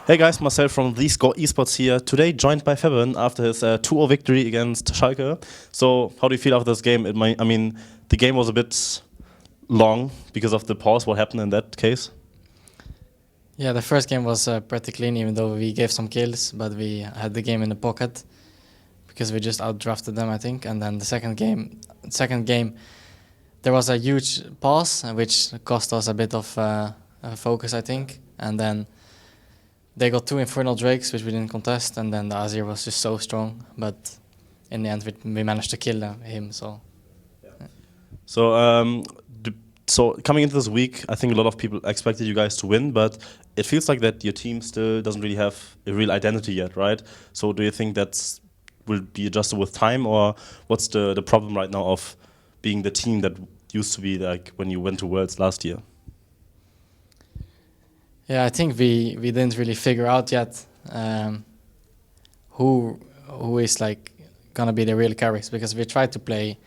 Hey guys, Marcel from theScore eSports here. Today joined by Fabian after his 2-0 victory against Schalke. So how do you feel after this game? I mean, the game was a bit long because of the pause. What happened in that case? Yeah, the first game was pretty clean, even though we gave some kills, but we had the game in the pocket because we just outdrafted them, I think. And then the second game, there was a huge pause, which cost us a bit of focus, I think. And then they got 2 Infernal Drakes, which we didn't contest, and then the Azir was just so strong. But in the end, we managed to kill him. So, yeah. So coming into this week, I think a lot of people expected you guys to win, but it feels like that your team still doesn't really have a real identity yet, right? So do you think that will be adjusted with time, or what's the problem right now of being the team that used to be like when you went to Worlds last year? Yeah, I think we didn't really figure out yet who is like gonna be the real carries, because we tried to play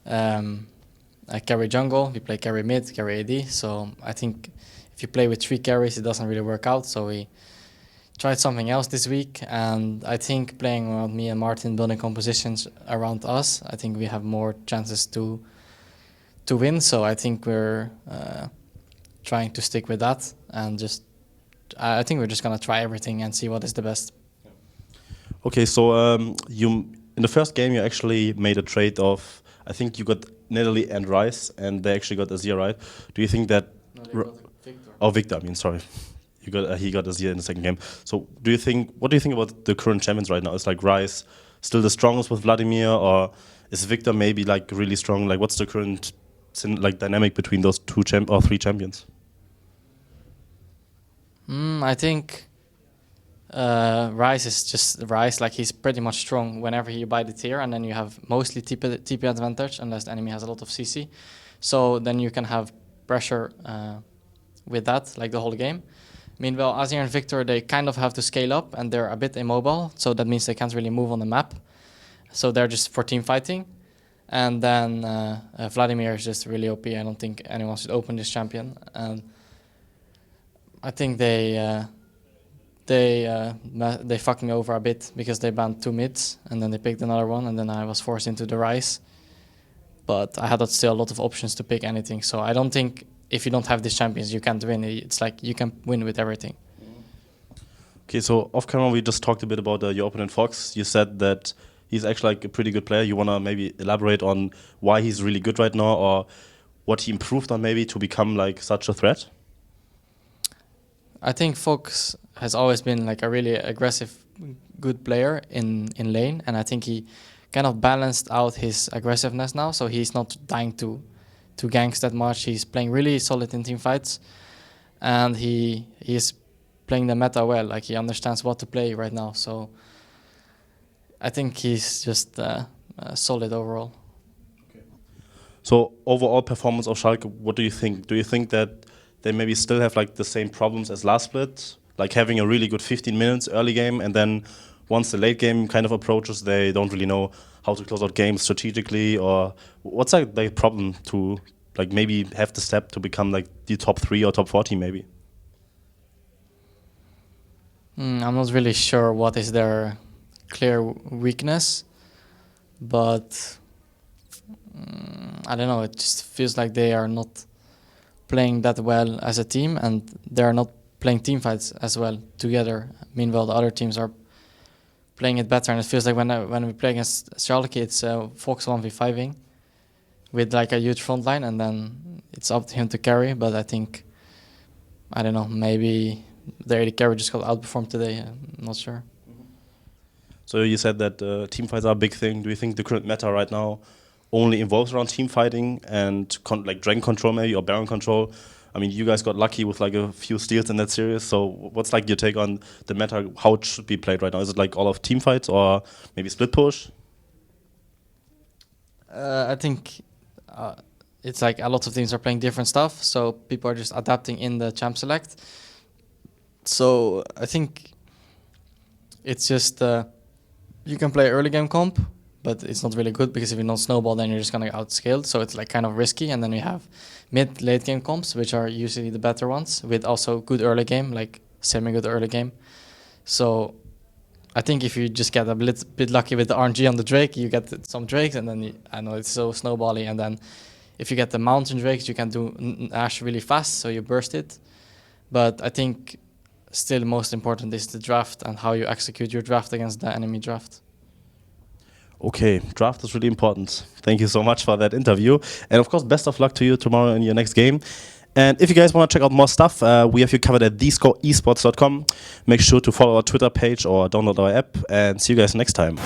carry jungle, we play carry mid, carry AD. So I think if you play with 3 carries, it doesn't really work out. So we tried something else this week, and I think playing around me and Martin, building compositions around us, I think we have more chances to win. So I think we're trying to stick with that, and I think we're just gonna try everything and see what is the best. Okay, so you in the first game you actually made a trade of, I think you got Nidalee and Rice, and they actually got Azir, right? Do you think that? No, they got Victor. Oh, Victor. I mean, sorry, he got Azir in the second game. So what do you think about the current champions right now? Is like Rice still the strongest with Vladimir, or is Victor maybe like really strong? Like, what's the current dynamic between those 2 or 3 champions? I think Rice is just Rice. Like, he's pretty much strong whenever you buy the tier, and then you have mostly TP advantage unless the enemy has a lot of CC. So then you can have pressure with that, like the whole game. Meanwhile, Azir and Victor, they kind of have to scale up, and they're a bit immobile, so that means they can't really move on the map. So they're just for team fighting. And then Vladimir is just really OP. I don't think anyone should open this champion. And I think they fucked me over a bit because they banned 2 mids and then they picked another one, and then I was forced into the Rice. But I had still a lot of options to pick anything. So I don't think if you don't have these champions, you can't win. It's like you can win with everything. Okay, so off camera we just talked a bit about your opponent Fox. You said that he's actually like a pretty good player. You want to maybe elaborate on why he's really good right now, or what he improved on maybe to become like such a threat? I think Fox has always been like a really aggressive, good player in lane, and I think he kind of balanced out his aggressiveness now, so he's not dying to ganks that much. He's playing really solid in team fights, and he is playing the meta well. Like, he understands what to play right now, so I think he's just solid overall. Okay. So overall performance of Schalke, what do you think? Do you think that they maybe still have like the same problems as last split, like having a really good 15 minutes early game, and then once the late game kind of approaches, they don't really know how to close out games strategically? Or what's like the problem to like maybe have the step to become like the top 3 or top 4 team maybe? I'm not really sure what is their clear weakness, but I don't know, it just feels like they are not playing that well as a team, and they are not playing team fights as well together. Meanwhile, the other teams are playing it better, and it feels like when we play against Schalke, it's Fox 1v5ing with like a huge front line, and then it's up to him to carry. But I think, I don't know, maybe the AD carry just got outperformed today. I'm not sure. So you said that team fights are a big thing. Do you think the current meta right now only involves around team fighting and like Dragon Control maybe, or Baron Control? I mean, you guys got lucky with like a few steals in that series. So what's like your take on the meta, how it should be played right now? Is it like all of team fights or maybe split push? I think it's like a lot of teams are playing different stuff, so people are just adapting in the champ select. So I think it's just you can play early game comp, but it's not really good because if you don't snowball, then you're just gonna get outscaled. So it's like kind of risky. And then we have mid late game comps, which are usually the better ones, with also good early game, like semi-good early game. So I think if you just get a bit lucky with the RNG on the Drake, you get some Drakes, and then I know it's so snowbally, and then if you get the mountain Drakes, you can do Ashe really fast, so you burst it. But I think still most important is the draft and how you execute your draft against the enemy draft. Okay, draft is really important. Thank you so much for that interview. And of course, best of luck to you tomorrow in your next game. And if you guys want to check out more stuff, we have you covered at thescoreesports.com. Make sure to follow our Twitter page or download our app, and see you guys next time.